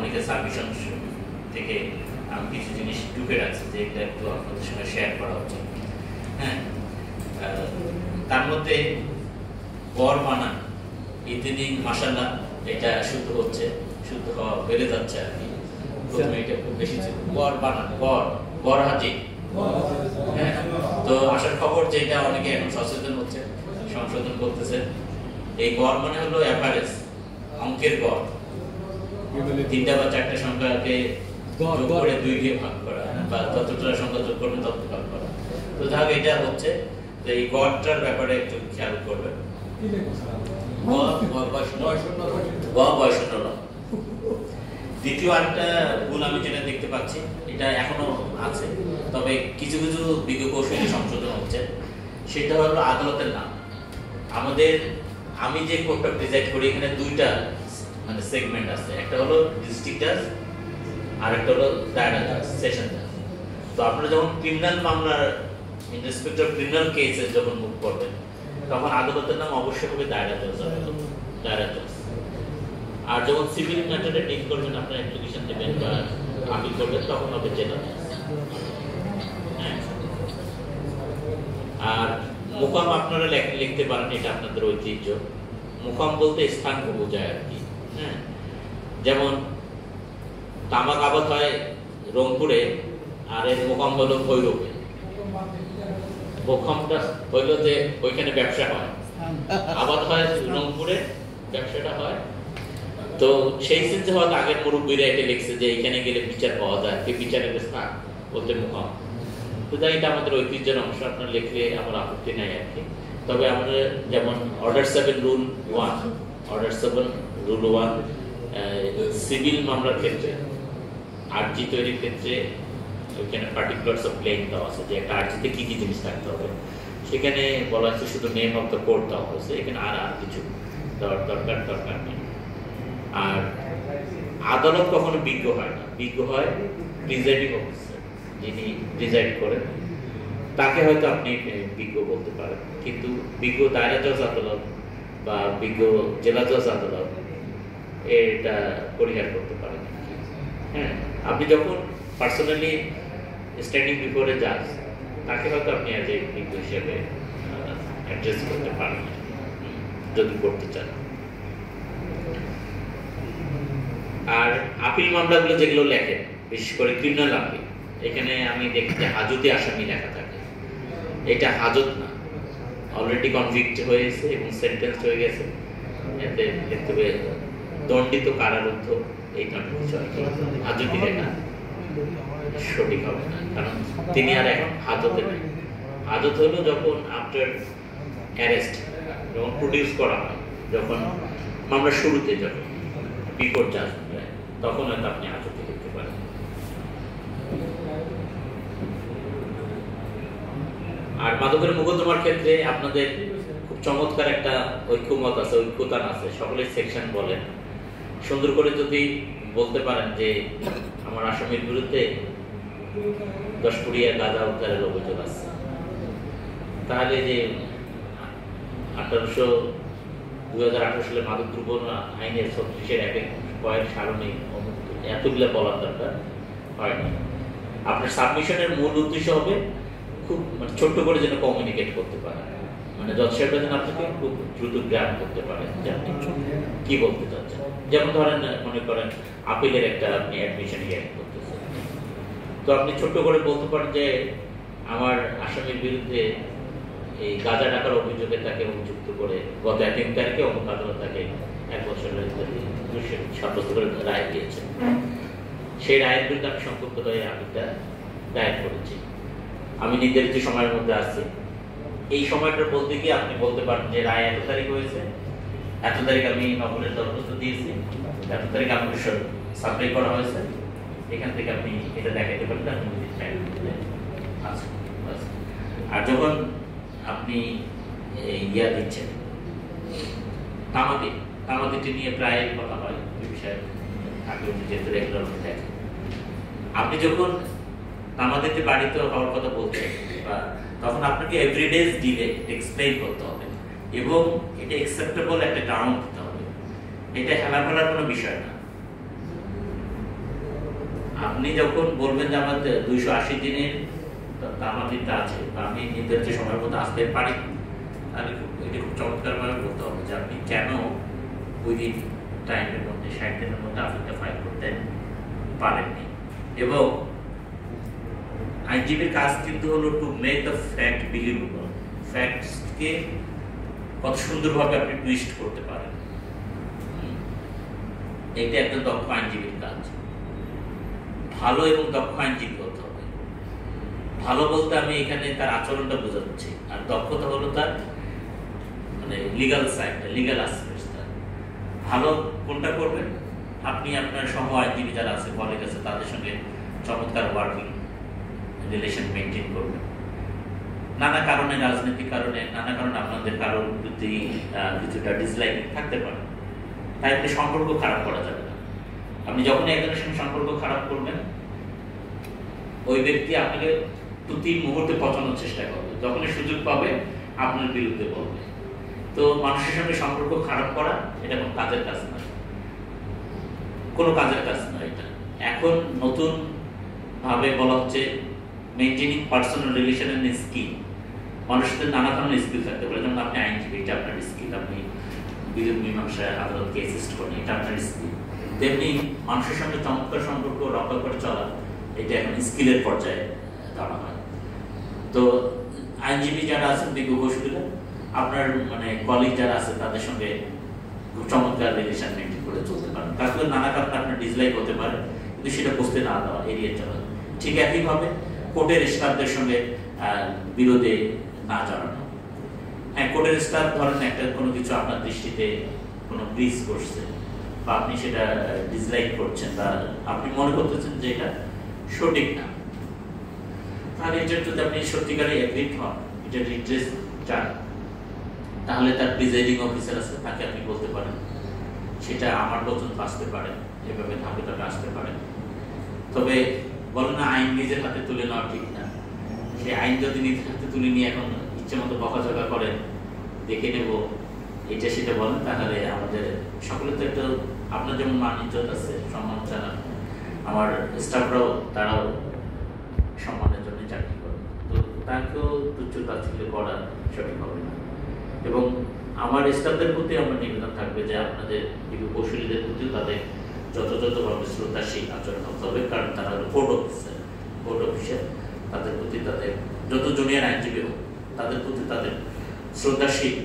অনেকে সাবমিশন থেকে আমি কিছু জিনিস ঢুকে রাখছি যে এটা একটু আপনাদের সঙ্গে শেয়ার করা উচিত। হ্যাঁ, তার মধ্যে গড় বানান ইত্যাদি মাশাআল্লাহ এটা শুদ্ধ হচ্ছে, শুদ্ধ হওয়া বেড়ে যাচ্ছে আর কি। প্রথমে এটা খুব বেশি ছিল গড় বানান, গড় হাজি। হ্যাঁ, তো আসার খবর যে এটা অনেকে এখন সচেতন হচ্ছে, সংশোধন করতেছে। এই গড় মানে হলো এভারেজ, অঙ্কের গড়। 3টা বা 4টা সংখ্যাকে যোগ করে 2 দিয়ে ভাগ করা, বা যতটা সংখ্যা যোগ করবেন তত ভাগ করা। তো তাহলে এটা হচ্ছে, তো এই গড়টার ব্যাপারে একটু খেয়াল করবেন। দ্বিতীয় আরেকটা গুণ আমি যেটা দেখতে পাচ্ছি, এটা এখনো আছে, তবে কিছু কিছু বিজ্ঞ কৌশলী সংশোধন হচ্ছে। সেটা হলো আদালতের নাম। আমি যে কোর্টটা প্রিজাইড করি এখানে 2টা মানে সেগমেন্ট আছে, একটা হলো ডিস্ট্রিক্ট জাজ আর একটা হলো দায়রা জাজ, সেশন জাজ। তো আপনারা যখন ক্রিমিনাল মামলার ইন রেসপেক্ট অফ ক্রিমিনাল কেসে যখন মুভ করবেন, তখন আদালতের নাম অবশ্যই হবে দায়রা জজ, দায়রা জজ। আর যখন সিভিল ম্যাটারে ডিল করবেন, আপনার অ্যাপ্লিকেশন দেবেন বা আপিল করবেন, তখন হবে জেলা জজ। হ্যাঁ, আর মুকাম আপনারা লিখতে পারেন, এটা আপনাদের ঐতিহ্য। মুকাম বলতে স্থানকে বোঝায় আর কি। হ্যাঁ, যেমন তামাক আবাদ হয় রংপুরে, আর এর মুকাম হলো ভৈরবে। মুকামটা হইল যে ওইখানে ব্যবসা হয়, আবাদ হয় রংপুরে, ব্যবসাটা হয়। তো সেই সেন্সে হয়তো আগের মুরব্বীরা এটা লিখছে যে এখানে গেলে বিচার পাওয়া যায়, বিচারের স্থান বলতে মুকাম। তো তাই এটা আমাদের ঐতিহ্যের অংশ, আপনার লিখলে আমার আপত্তি নাই আর কি। তবে আমাদের যেমন order 7 rule 1, order 7 rule 1 civil মামলার ক্ষেত্রে আর্জি তৈরির ক্ষেত্রে ওইখানে পার্টিকুলার্স অফ ক্লেম দেওয়া আছে, যে একটা আর্জিতে কি কি জিনিস থাকতে হবে। সেখানে বলা হচ্ছে শুধু নেম অফ দ্য কোর্ট দেওয়া হয়েছে, এখানে আর কিছু দরকার নেই। আর আদালত কখনো বিজ্ঞ হয় না, বিজ্ঞ হয় প্রিজাইডিং অফিসার, যিনি প্রিজাইড করেন, তাকে হয়তো আপনি বিজ্ঞ বলতে পারেন। কিন্তু বিজ্ঞ দায়রা জজ আদালত বা বিজ্ঞ জেলা জজ আদালত এটা পরিহার করতে পারেন। হ্যাঁ, আপনি যখন পার্সোনালি স্ট্যান্ডিং বিফোরে জাজ, তাকে হয়তো আপনি অ্যাজ এ বিজ্ঞ হিসেবে অ্যাড্রেস করতে পারেন যদি করতে চান। আর আপিল মামলাগুলো যেগুলো লেখেন, বিশেষ করে ক্রিমিনাল আপিল, এখানে আমি দেখতে হাজতে আসামি লেখা থাকে। এটা হাজত না, অলরেডি কনভিক্ট হয়েছে এবং সেন্টেন্স হয়ে গেছে, এতে লিখতে হবে দণ্ডিত কারারুদ্ধ, এই ধরনের কিছু আর কি। হাজতি লেখা সঠিক হবে না, কারণ তিনি আর এখন হাজতে নেই। হাজত হলো যখন আফটার অ্যারেস্ট, যখন প্রডিউস করা হয়, যখন মামলা শুরুতে, যখন বিফোর জাজমেন্ট হয়, তখন হয়তো আপনি হাজতে লিখতে পারেন। আর মাদকের মোকদ্দমার ক্ষেত্রে আপনাদের খুব চমৎকার একটা ঐক্যমত আছে, ঐক্যতান আছে, সকলের সেকশন বলেন। সুন্দর করে যদি বলতে পারেন যে আমার আসামির বিরুদ্ধে 10 পুড়িয়া গাঁজা উদ্ধারের অভিযোগ আছে, তাহলে যে 2018 সালে মাদক দ্রব্য আইনের 36-এর 1 সারণী এতগুলা বলার দরকার হয় না। আপনার সাবমিশনের মূল উদ্দেশ্য হবে খুব ছোট্ট করে যেন কমিউনিকেট করতে পারে, মানে জজ সাহেবরা যেন আপনাকে খুব দ্রুত গ্রাম করতে পারে যে আপনি কি বলতে চাচ্ছেন। যেমন ধরেন, মনে করেন আপিলের একটা আপনি অ্যাডমিশন হিয়ারিং করতেছেন, তো আপনি ছোট্ট করে বলতে পারেন যে আমার আসামির বিরুদ্ধে এই গাঁজা টাকার অভিযোগে তাকে অভিযুক্ত করে গত 3 তারিখে অমুক আদালত তাকে 1 বছরের দোষী সাব্যস্ত করে রায় দিয়েছে। সেই রায়ের বিরুদ্ধে আমি সংক্ষুব্ধ হয়ে আপিলটা দায়ের করেছি। আমি নির্ধারিত সময়ের মধ্যে আসছি, এই সময়টা বলতে গিয়ে আপনি বলতে পারেন যে রায় 1 তারিখ হয়েছে, 1 তারিখ আমি নকলের দরখাস্ত দিয়েছি, 1 তারিখ আমাকে সাপ্লাই করা হয়েছে, এখান থেকে আপনি এটা দেখাতে পারেন আপনি আচ্ছা। আর যখন আপনি ইয়া দিচ্ছেন তামাদিটি নিয়ে প্রায় কথা হয়, বিষয়ে আগে যেহেতু রেগুলার দেখেন, আপনি যখন তামাদিতে বাড়িতে হওয়ার কথা বলছেন, তখন আপনাকে এভরিডে ডিলে এক্সপ্লেইন করতে হবে এবং এটা অ্যাকসেপ্টেবল একটা গ্রাউন্ড দিতে হবে। এটা হেলাফেলার কোনো বিষয় না। আপনি যখন বলবেন যে আমার 280 দিনের তামাদিটা আছে, আমি নির্ধারিত সময়ের মধ্যে আসতে পারি, তাহলে এটা খুব চমৎকারভাবে বলতে হবে যে আপনি কেন উইদিন টাইমের মধ্যে 60 দিনের মধ্যে আপিলটা ফাইল করতে পারেননি। এবং আইনজীবীর কাজ কিন্তু হলো to make the fact believable, ফ্যাক্টসকে কত সুন্দরভাবে আপনি টুইস্ট করতে পারেন, এটা একটা দক্ষ আইনজীবীর কাজ। ভালো এবং দক্ষ আইনজীবী হতে হবে। ভালো বলতে আমি এখানে তার আচরণটা বোঝাচ্ছি, আর দক্ষতা হলো তার মানে লিগাল সাইডটা, লিগাল অ্যাসপেক্টটা। ভালো কোনটা করবেন, আপনি আপনার সহ আইনজীবী যারা আছে, কলিগ আছে, তাদের সঙ্গে চমৎকার ওয়ার্কিং রিলেশন মেনটেন করবেন। নানা কারণে, রাজনৈতিক কারণে, নানা কারণে আপনাদের কারোর প্রতি কিছুটা ডিসলাইক থাকতে পারে, তাই আপনি সম্পর্ক খারাপ করা যাবে না। আপনি যখনই একজনের সঙ্গে সম্পর্ক খারাপ করবেন, ওই ব্যক্তি আপনাকে প্রতি মুহূর্তে পচানোর চেষ্টা করবে, যখনই সুযোগ পাবে আপনার বিরুদ্ধে বলবে। তো মানুষের সঙ্গে সম্পর্ক খারাপ করা এটা কোনো কাজের কাজ নয়, কোনো কাজের কাজ নয় এটা। এখন নতুন ভাবে বলা হচ্ছে মেইনটেনিং পার্সোনাল রিলেশনের স্কিল। মানুষদের নানা ধরনের স্কিল থাকতে পারে, যেমন আপনি আইনজীবী, এটা আপনার স্কিল, আপনি বিরোধ মীমাংসায় আদালতকে অ্যাসিস্ট করেন, এটা আপনার স্কিল। তেমনি মানুষের সঙ্গে চমৎকার সম্পর্ক রক্ষা করে চলা, এটা এখন স্কিলের পর্যায়ে ধরা হয়। তো আইনজীবী যারা আছেন বিজ্ঞ কৌশলীরা, আপনার মানে কলিগ যারা আছে তাদের সঙ্গে খুব চমৎকার রিলেশন মেনটেন করে চলতে পারেন। তারপরে নানা কারণে আপনার ডিসলাইক হতে পারে, কিন্তু সেটা বুঝতে না দেওয়া, এড়িয়ে চলা। ঠিক একইভাবে কোর্টের স্টাফদের সঙ্গে বিরোধে না জড়ানো। হ্যাঁ, কোর্টের স্টাফ ধরেন একটা কোনো কিছু আপনার দৃষ্টিতে কোনো ব্রিজ করছে, বা আপনি সেটা ডিসলাইক করছেন, বা আপনি মনে করতেছেন যে এটা সঠিক না, তাহলে এটা যদি আপনি সত্যিকারে এগ্রিড হন, এটা রিড্রেস চান, তাহলে তার প্রিজাইডিং অফিসার আছে, তাকে আপনি বলতে পারেন সেটা আমার পর্যন্ত আসতে পারে, এভাবে ধাপে ধাপে আসতে পারে। তবে বলে না আইন নিজের হাতে তুলে নেওয়া ঠিক না, সেই আইন যদি নিজের হাতে তুলে নিয়ে এখন ইচ্ছে মতো বকাঝকা করেন, দেখে নেব এটা সেটা বলেন, তাহলে আমাদের সকলে তো একটা, আপনার যেমন মান ইজ্জত আছে, সম্মান জানান, আমার স্টাফরাও তারাও সম্মানের জন্য চাকরি করে, তো তাকেও তুচ্ছ তাচ্ছিল্য করা সঠিক হবে না। এবং আমার স্টাফদের প্রতি আমার নিবেদন থাকবে যে আপনাদের বিজ্ঞ কৌশলীদের প্রতিও তাদের যথাযথভাবে শ্রদ্ধাশীল আচরণ হতে হবে, কারণ তারা হলো কোর্ট অফিসার, কোর্ট অফিসার, তাদের প্রতি তাদের যত জুনিয়র আইনজীবী হোক তাদের প্রতি তাদের শ্রদ্ধাশীল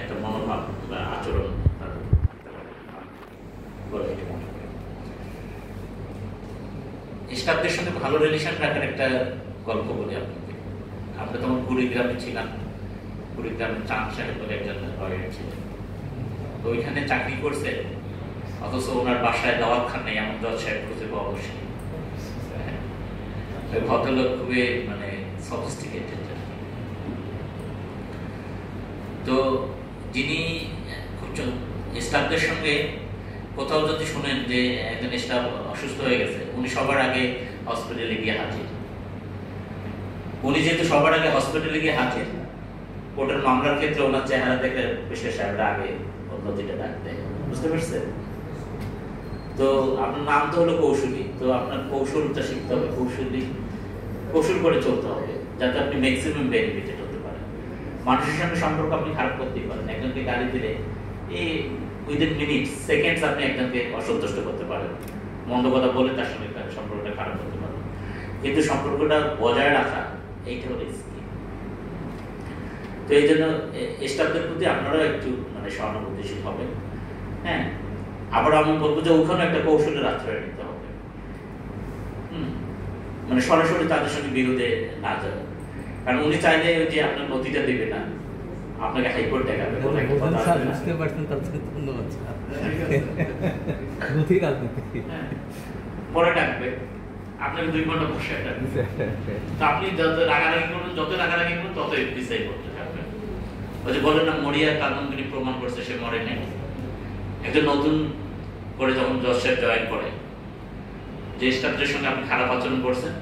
একটা মনোভাব বা আচরণ বলে এটা মনে করি। স্টাফদের সঙ্গে ভালো রিলেশন রাখার একটা গল্প বলি আপনাকে। আমরা তখন কুড়িগ্রামে ছিলাম, কুড়িগ্রামে চাঁদ সাহেব বলে একজন লয়ার ছিলেন, তো ওইখানে চাকরি করছে, অথচ ওনার বাসায় দাওয়াত খান নেই, এমন জজ সাহেব খুঁজে পাওয়া অবশ্যই। ভদ্রলোক খুবই মানে সফিস্টিকেটেড। তো যিনি খুব স্টাফদের সঙ্গে কোথাও যদি শুনেন যে একজন স্টাফ অসুস্থ হয়ে গেছে, উনি সবার আগে হসপিটালে গিয়ে হাজির। উনি যেহেতু সবার আগে হসপিটালে গিয়ে হাজির, কোর্টের মামলার ক্ষেত্রে ওনার চেহারা দেখলে বিশেষ সাহেবরা আগে নথিটা ডাক দেয়, বুঝতে পারছেন? তো আপনার নাম তো হলো কৌশলী, তো আপনার কৌশলটা শিখতে হবে, কৌশল করে চলতে হবে, যাতে আপনি ম্যাক্সিমাম বেনিফিটেড হতে পারেন। মানুষের সঙ্গে সম্পর্ক আপনি খারাপ করতেই পারেন, একজনকে গালি দিলে এই উইদিন মিনিটস, সেকেন্ডস আপনি একজনকে অসন্তুষ্ট করতে পারেন, মন্দ কথা বলে তার সঙ্গে সম্পর্কটা খারাপ করতে পারেন, কিন্তু সম্পর্কটা বজায় রাখা এইটা হলো স্কিল। তো এই জন্য স্টাফদের প্রতি আপনারাও একটু মানে সহানুভূতিশীল হবেন। হ্যাঁ, আবার আমি বলবো যে ওখানে একটা কৌশলের আশ্রয় নিতে হবে, মানে সরাসরি তাদের সঙ্গে বিরোধে না যাবে, কারণ উনি চাইলে যে আপনার নথিটা দেবে না, আপনাকে হাইকোর্ট দেখাবে বলে একটা কথা আছে না? বুঝতে পারছেন, তার জন্য ধন্যবাদ। নথি রাজনীতি পরে ডাকবে, আপনাকে 2 ঘন্টা বসে ডাকবে, তো আপনি যত রাগারাগি করবেন, তত ডিসাইড করতে থাকবেন। ওই যে বলেন না, মরিয়া কানুনগিরি প্রমাণ করছে সে মরে নাই। একজন নতুন করে যখন জজ সাহেব জয়েন করে, যে স্টাফদের সঙ্গে আপনি খারাপ আচরণ করছেন,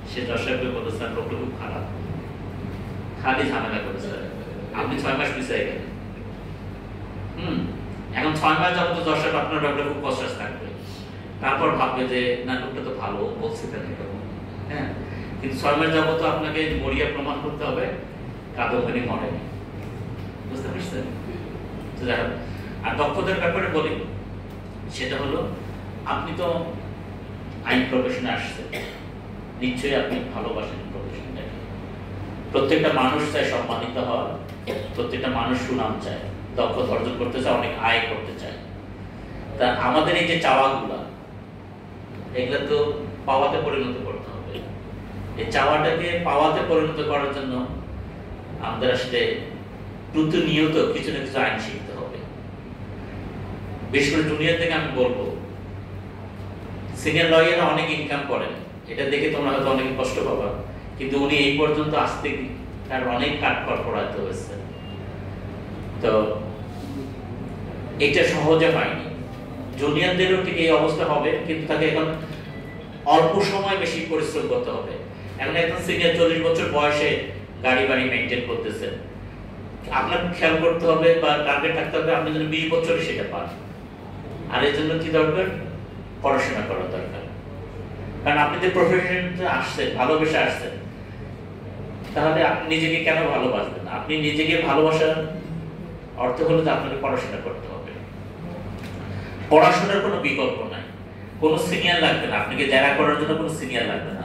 সে জজ সাহেবকে বলতে স্যার লোকটা খুব খারাপ, খালি ঝামেলা করেছে, আপনি 6 মাস পিছিয়ে গেলেন। এখন 6 মাস যাবত জজ সাহেব আপনার ব্যাপারে খুব কনসাস থাকবে, তারপর ভাববে যে না লোকটা তো ভালো বলছে কেন এরকম, হ্যাঁ। কিন্তু 6 মাস যাবত আপনাকে মরিয়া প্রমাণ করতে হবে কাদম্বিনী মডেল, বুঝতে পারছেন? আর দক্ষতার ব্যাপারে বলি, সেটা হলো আপনি তো আইন প্রফেশনে আসছেন, নিশ্চয়ই আপনি ভালোবাসেন প্রফেশনটাকে। প্রত্যেকটা মানুষ চায় সম্মানিত হওয়া, প্রত্যেকটা মানুষ সুনাম চায়, দক্ষতা অর্জন করতে চায়, অনেক আয় করতে চায়। তা আমাদের এই যে চাওয়াগুলা, এগুলো তো পাওয়াতে পরিণত করতে হবে। এই চাওয়াটাকে পাওয়াতে পরিণত করার জন্য আমাদের আসলে প্রতিনিয়ত কিছু না কিছু আইন শিখতে হবে। বিশেষ করে জুনিয়র থেকে আমি বলবো, সিনিয়র লয়াররা অনেক ইনকাম করেন, এটা দেখে তোমরা হয়তো অনেক কষ্ট পাবা, কিন্তু উনি এই পর্যন্ত আসতে তার অনেক কাঠখড় পোড়াতে হয়েছে। তো এটা সহজে হয়নি। জুনিয়রদেরও ঠিক এই অবস্থা হবে, কিন্তু তাকে এখন অল্প সময় বেশি পরিশ্রম করতে হবে। এখন একজন সিনিয়র 40 বছর বয়সে গাড়ি বাড়ি মেনটেন করতেছেন, আপনার খেয়াল করতে হবে বা টার্গেট থাকতে হবে আপনি যেন 20 বছরে সেটা পান। আর এর জন্য কি দরকার? পড়াশোনা করা দরকার। কারণ আপনি যে প্রফেশনে আসছেন, ভালোবেসে আসছেন, তাহলে আপনি নিজেকে কেন ভালোবাসবেন? আপনি নিজেকে ভালোবাসার অর্থ হলো যে আপনাকে পড়াশোনা করতে হবে। পড়াশোনার কোনো বিকল্প নাই, কোনো সিনিয়র লাগবে না, আপনাকে যারা করার জন্য কোনো সিনিয়র লাগবে না।